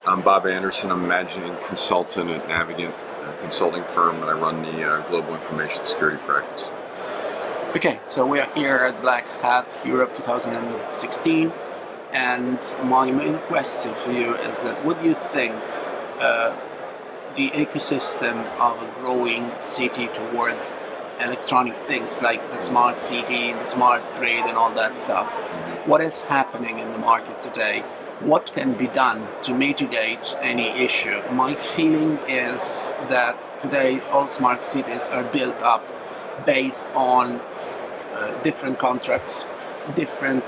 I'm Bob Anderson. I'm a managing consultant at Navigant, a consulting firm, and I run the global information security practice. Okay, so we are here at Black Hat Europe 2016, and my main question for you is that what do you think the ecosystem of a growing city towards electronic things like the smart city, the smart grid and all that stuff, what is happening in the market today? What can be done to mitigate any issue? My feeling is that today all smart cities are built up based on different contracts, different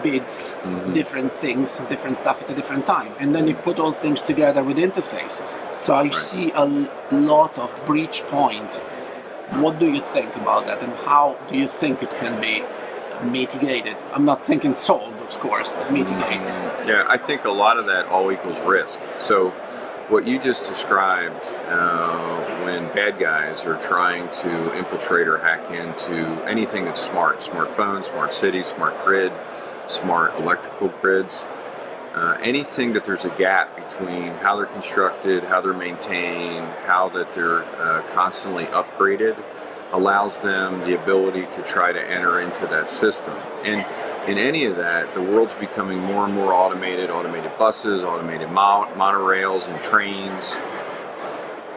bids, different things, different stuff at a different time. And then you put all things together with interfaces. So I see a lot of breach points. What do you think about that, and how do you think it can be mitigated? I'm not thinking solved, of course, but mitigated. Yeah, I think a lot of that all equals risk. So what you just described, when bad guys are trying to infiltrate or hack into anything that's smart, smartphones, smart cities, smart grid, smart electrical grids, anything that there's a gap between how they're constructed, how they're maintained, how that they're constantly upgraded, allows them the ability to try to enter into that system. And in any of that, the world's becoming more and more automated buses, automated monorails and trains.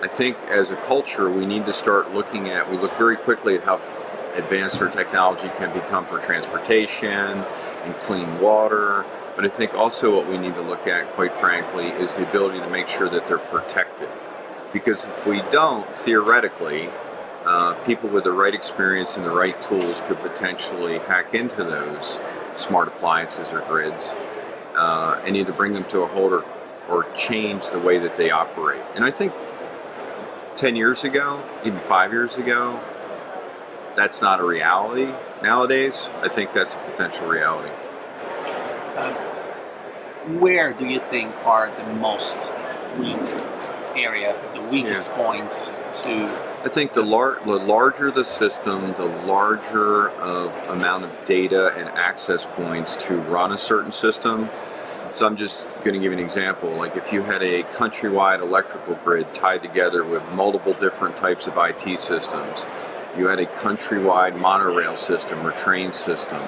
I think as a culture, we need to start looking at, we look very quickly at how advanced our technology can become for transportation and clean water. But I think also what we need to look at, quite frankly, is the ability to make sure that they're protected. Because if we don't, theoretically, people with the right experience and the right tools could potentially hack into those smart appliances or grids and either bring them to a halt or change the way that they operate. And I think 10 years ago, even 5 years ago, that's not a reality. Nowadays, I think that's a potential reality. Where do you think are the most weak areas, the weakest points to? I think the larger the system, the larger of amount of data and access points to run a certain system. So I'm just going to give you an example. Like if you had a countrywide electrical grid tied together with multiple different types of IT systems, you had a countrywide monorail system or train system.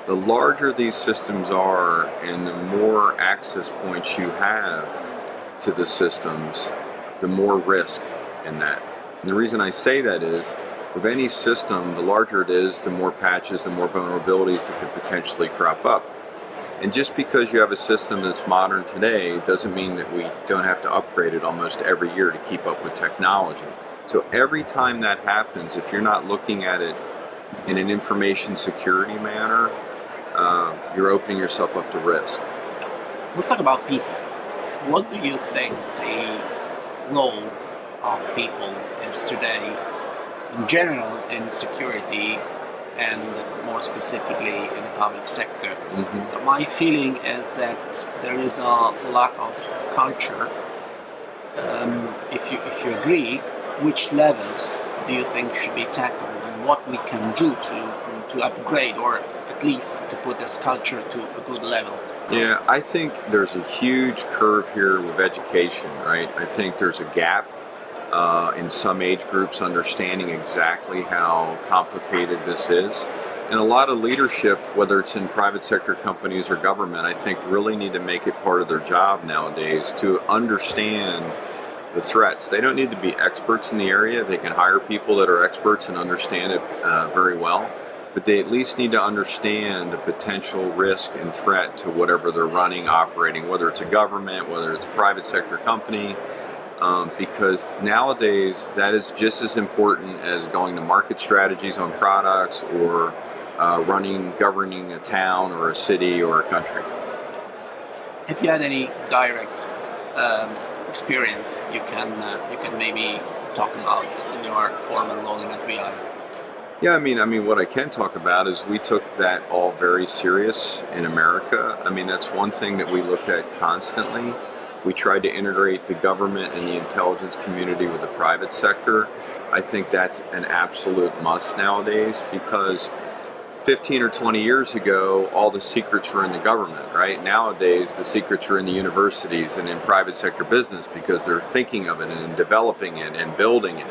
The larger these systems are and the more access points you have to the systems, the more risk in that. And the reason I say that is, with any system, the larger it is, the more patches, the more vulnerabilities that could potentially crop up. And just because you have a system that's modern today doesn't mean that we don't have to upgrade it almost every year to keep up with technology. So every time that happens, if you're not looking at it in an information security manner, you're opening yourself up to risk. Let's talk about people. What do you think the role of people is today in general in security and more specifically in the public sector? So my feeling is that there is a lack of culture. If you agree, which levels do you think should be tackled and what we can do to upgrade or at least to put this culture to a good level? Yeah, I think there's a huge curve here with education, right? I think there's a gap in some age groups understanding exactly how complicated this is. And a lot of leadership, whether it's in private sector companies or government, I think really need to make it part of their job nowadays to understand the threats. They don't need to be experts in the area. They can hire people that are experts and understand it very well. But they at least need to understand the potential risk and threat to whatever they're running, operating, whether it's a government, whether it's a private sector company. Because nowadays that is just as important as going to market strategies on products or governing a town or a city or a country. Have you had any direct experience you can maybe talk about in your former role in FBI? Yeah, I mean, what I can talk about is we took that all very serious in America. I mean, that's one thing that we looked at constantly. We tried to integrate the government and the intelligence community with the private sector. I think that's an absolute must nowadays because 15 or 20 years ago, all the secrets were in the government, right? Nowadays, the secrets are in the universities and in private sector business because they're thinking of it and developing it and building it.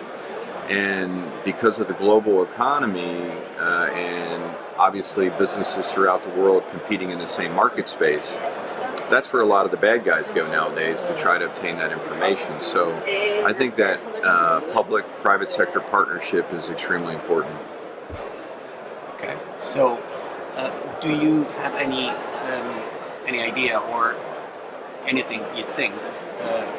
And because of the global economy and obviously businesses throughout the world competing in the same market space, that's where a lot of the bad guys go nowadays to try to obtain that information. So I think that public-private sector partnership is extremely important. Okay. So, do you have any idea or anything you think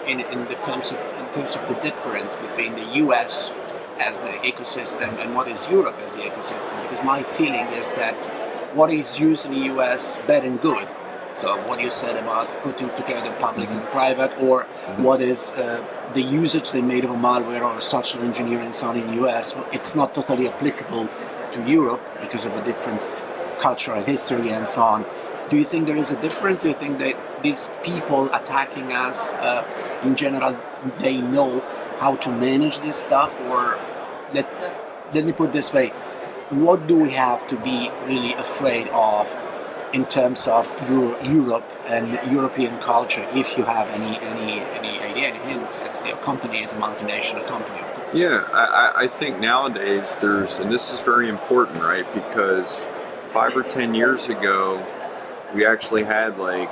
in terms of the difference between the U.S. as the ecosystem and what is Europe as the ecosystem? Because my feeling is that what is used in the U.S. bad and good. So what you said about putting together public and private, or what is the usage they made of a malware or a social engineering and so on in the US, it's not totally applicable to Europe because of a different cultural history and so on. Do you think there is a difference? Do you think that these people attacking us, in general, they know how to manage this stuff? Or let me put it this way, what do we have to be really afraid of in terms of Europe and European culture, if you have any idea, any hints, as your company is a multinational company, of course? Yeah, I think nowadays and this is very important, right? Because 5 or 10 years ago, we actually had like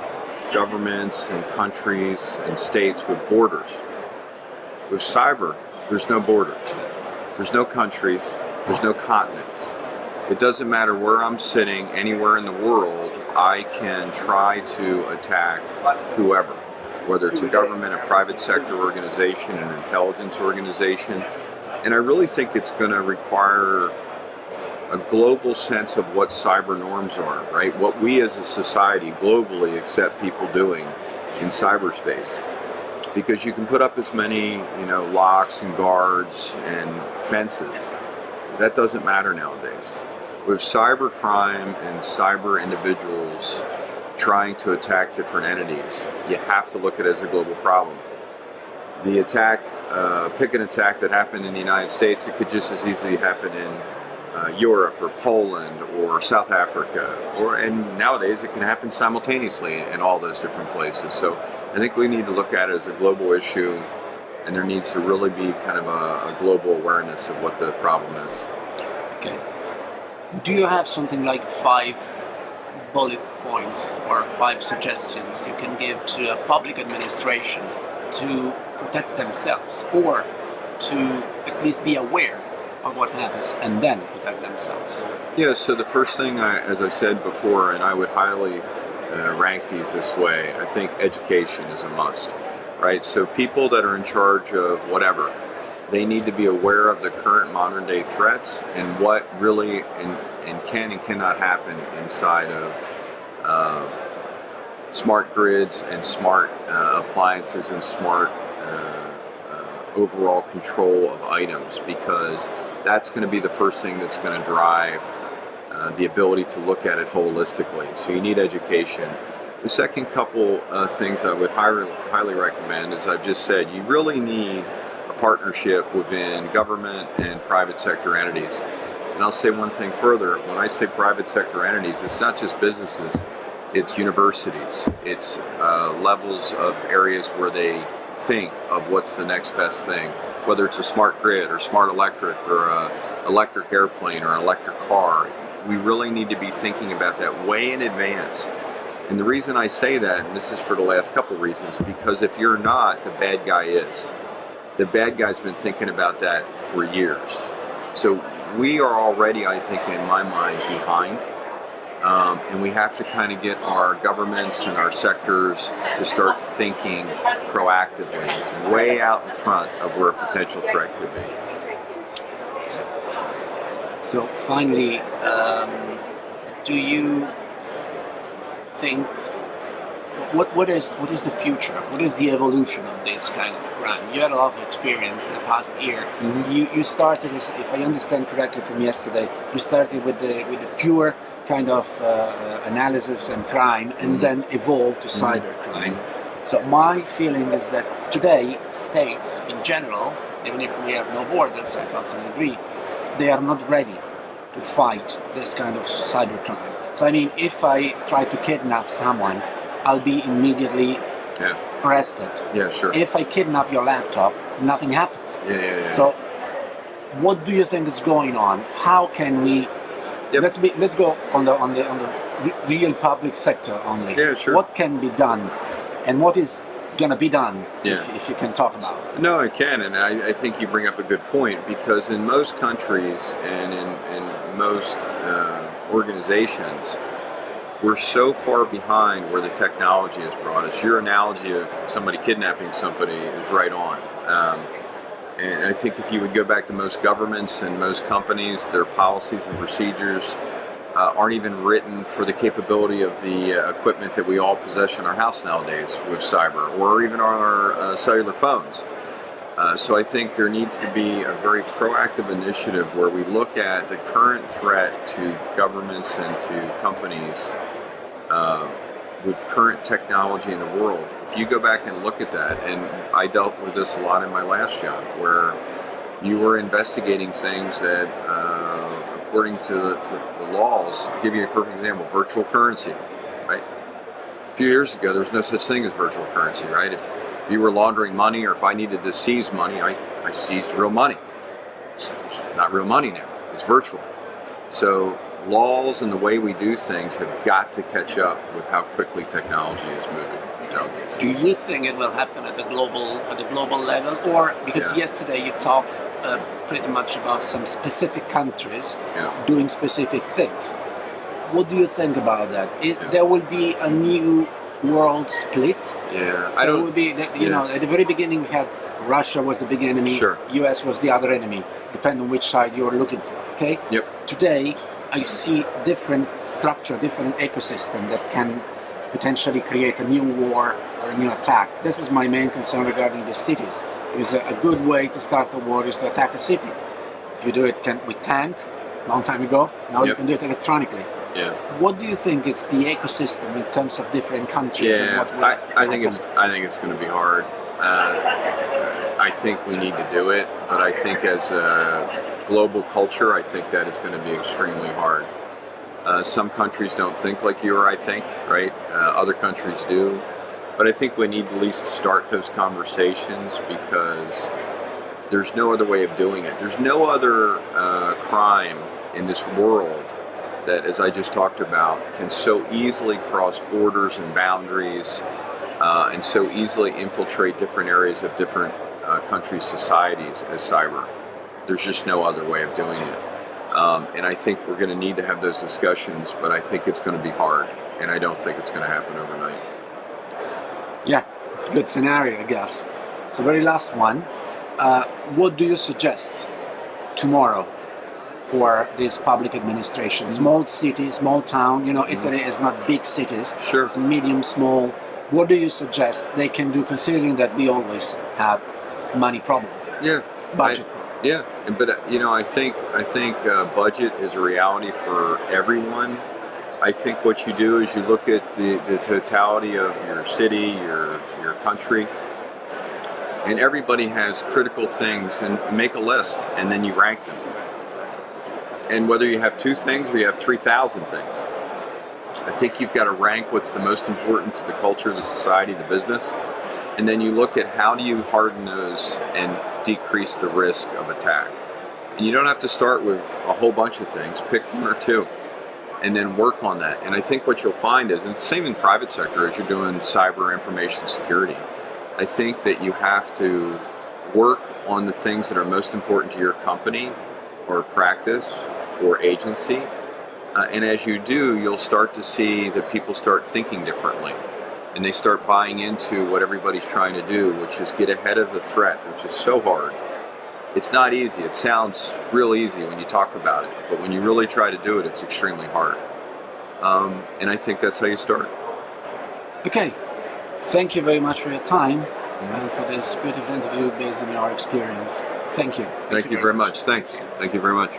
governments and countries and states with borders. With cyber, there's no borders. There's no countries, there's no continents. It doesn't matter where I'm sitting, anywhere in the world, I can try to attack whoever, whether it's a government, a private sector organization, an intelligence organization. And I really think it's going to require a global sense of what cyber norms are, right? What we as a society globally accept people doing in cyberspace. Because you can put up as many, locks and guards and fences. That doesn't matter nowadays. With cyber crime and cyber individuals trying to attack different entities, you have to look at it as a global problem. The attack, pick an attack that happened in the United States, it could just as easily happen in Europe or Poland or South Africa, and nowadays it can happen simultaneously in all those different places. So I think we need to look at it as a global issue, and there needs to really be kind of a global awareness of what the problem is. Okay. Do you have something like 5 bullet points or 5 suggestions you can give to a public administration to protect themselves, or to at least be aware of what happens and then protect themselves? Yeah, so the first thing, as I said before, and I would highly rank these this way, I think education is a must, right? So people that are in charge of whatever, they need to be aware of the current modern day threats and what really and can and cannot happen inside of smart grids and smart appliances and smart overall control of items, because that's going to be the first thing that's going to drive the ability to look at it holistically. So you need education. The second couple things I would highly recommend, as I've just said, you really need a partnership within government and private sector entities. And I'll say one thing further. When I say private sector entities, it's not just businesses, it's universities, it's levels of areas where they think of what's the next best thing, whether it's a smart grid or smart electric or an electric airplane or an electric car. We really need to be thinking about that way in advance. And the reason I say that, and this is for the last couple of reasons, because if you're not, the bad guy is. The bad guy's been thinking about that for years. So we are already, I think, in my mind, behind. And we have to kind of get our governments and our sectors to start thinking proactively, way out in front of where a potential threat could be. So finally, do you think, what is the future? What is the evolution of this kind of crime? You had a lot of experience in the past year. Mm-hmm. You started, if I understand correctly from yesterday, you started with the pure kind of analysis and crime, and mm-hmm. then evolved to cyber crime. Mm-hmm. So my feeling is that today states in general, even if we have no borders, I totally agree, they are not ready to fight this kind of cybercrime. So I mean, if I try to kidnap someone, I'll be immediately arrested. Yeah, sure. If I kidnap your laptop, nothing happens. Yeah. So what do you think is going on? How can we? Let's go on the real public sector only. Yeah, sure. What can be done, and what is going to be done? If you can talk about it. No, I can, and I think you bring up a good point, because in most countries and in most organizations, we're so far behind where the technology has brought us. Your analogy of somebody kidnapping somebody is right on. And I think if you would go back to most governments and most companies, their policies and procedures aren't even written for the capability of the equipment that we all possess in our house nowadays with cyber, or even on our cellular phones. So I think there needs to be a very proactive initiative where we look at the current threat to governments and to companies with current technology in the world. If you go back and look at that, and I dealt with this a lot in my last job, where you were investigating things that, according to the laws, I'll give you a perfect example, virtual currency, right? A few years ago, there was no such thing as virtual currency, right? If you were laundering money, or if I needed to seize money, I seized real money. It's not real money now, it's virtual. So laws and the way we do things have got to catch up with how quickly technology is moving nowadays. Do you think it will happen at the global level, or because yesterday you talked pretty much about some specific countries doing specific things? What do you think about that? There will be a new world split. Yeah, so it would be that, you know, at the very beginning we had Russia was the big enemy, US was the other enemy, depending on which side you're looking for. Okay. Today I see different structure, different ecosystem that can potentially create a new war or a new attack. This is my main concern regarding the cities. Because a good way to start a war is to attack a city. You do it with tank, long time ago. Now you can do it electronically. What do you think is the ecosystem in terms of different countries? And what will I think it's going to be hard. I think we need to do it, but I think as a global culture, I think that it's going to be extremely hard. Some countries don't think like you or I think, right? Other countries do. But I think we need to at least start those conversations, because there's no other way of doing it. There's no other crime in this world that, as I just talked about, can so easily cross borders and boundaries and so easily infiltrate different areas of different countries' societies as cyber. There's just no other way of doing it. And I think we're going to need to have those discussions, but I think it's going to be hard, and I don't think it's going to happen overnight. Yeah, it's a good scenario, I guess. So very last one. What do you suggest tomorrow for this public administration? Small city, small town, you know, Italy is not big cities. It's medium, small. What do you suggest they can do, considering that we always have money problem? Budget problem. But you know, I think budget is a reality for everyone. I think what you do is you look at the totality of your city, your country, and everybody has critical things, and make a list, and then you rank them. And whether you have 2 things or you have 3,000 things, I think you've got to rank what's the most important to the culture, the society, the business, and then you look at how do you harden those and decrease the risk of attack. And you don't have to start with a whole bunch of things. Pick 1 or 2. And then work on that. And I think what you'll find is, and it's the same in private sector as you're doing cyber information security, I think that you have to work on the things that are most important to your company or practice or agency. And as you do, you'll start to see that people start thinking differently, and they start buying into what everybody's trying to do, which is get ahead of the threat, which is so hard. It's not easy. It sounds real easy when you talk about it, but when you really try to do it, it's extremely hard. And I think that's how you start. Okay. Thank you very much for your time and for this beautiful interview based on your experience. Thank you. Thank you very much. Thanks. Thank you very much.